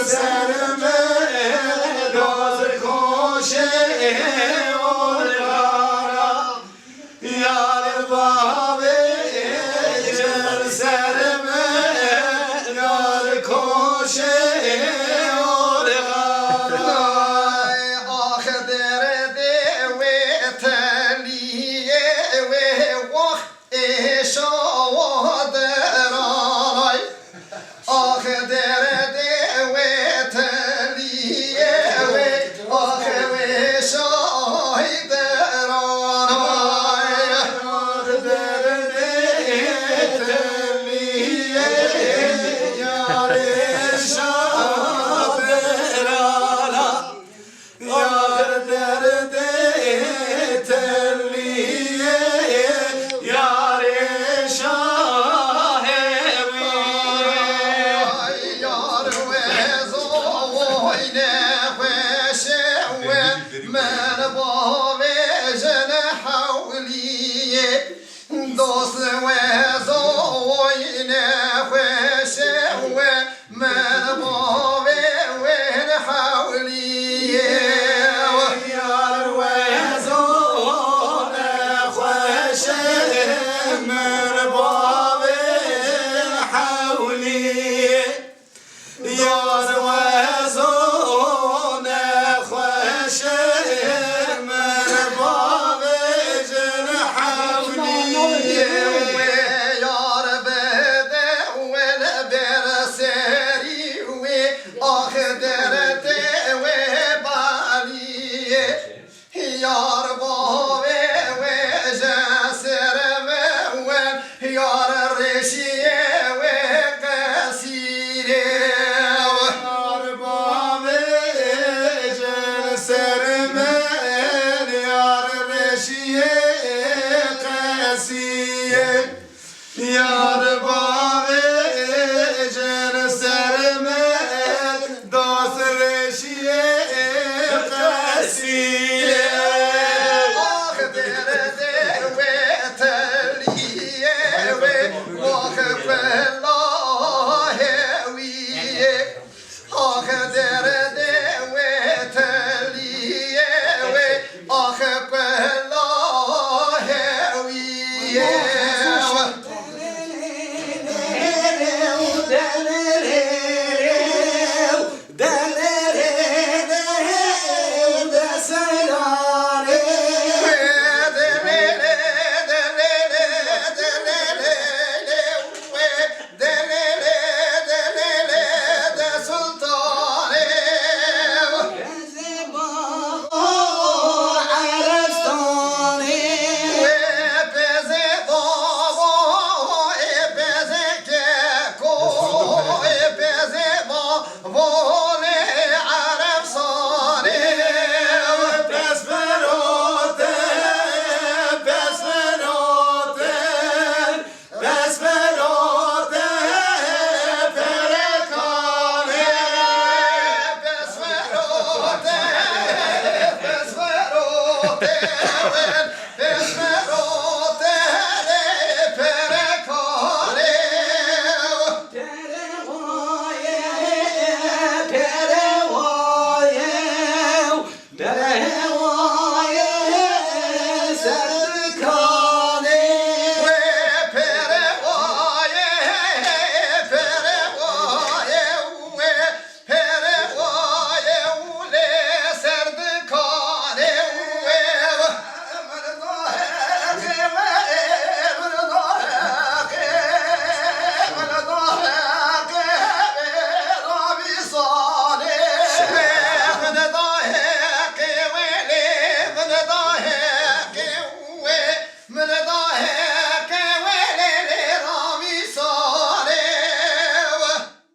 serme doz koşe orgara yar babe cer serme yar koşe orgara ah derde ve teliye ve vah eşavaderay ah derde ve teliye ve ah ve şahideray ah derde teliye yar şaberala yar derde telliye yar şahebi yar ve zoyne ve şevve men bave jene havliye dost ve zoyne ve şevve men bave ve havliye yar ve zone khoşe merbave havliye yar ve zone khoşe merbave havliye yar bede ve berseri ve ah derde ve baliye yar bave ve jesere ve yar reşiye ve kasire yar babe cer sermen yar reşiye kasiye yar babe cer sermen dost reşiye kasiye ah derde ve teliye ve vah belaheviye ah derde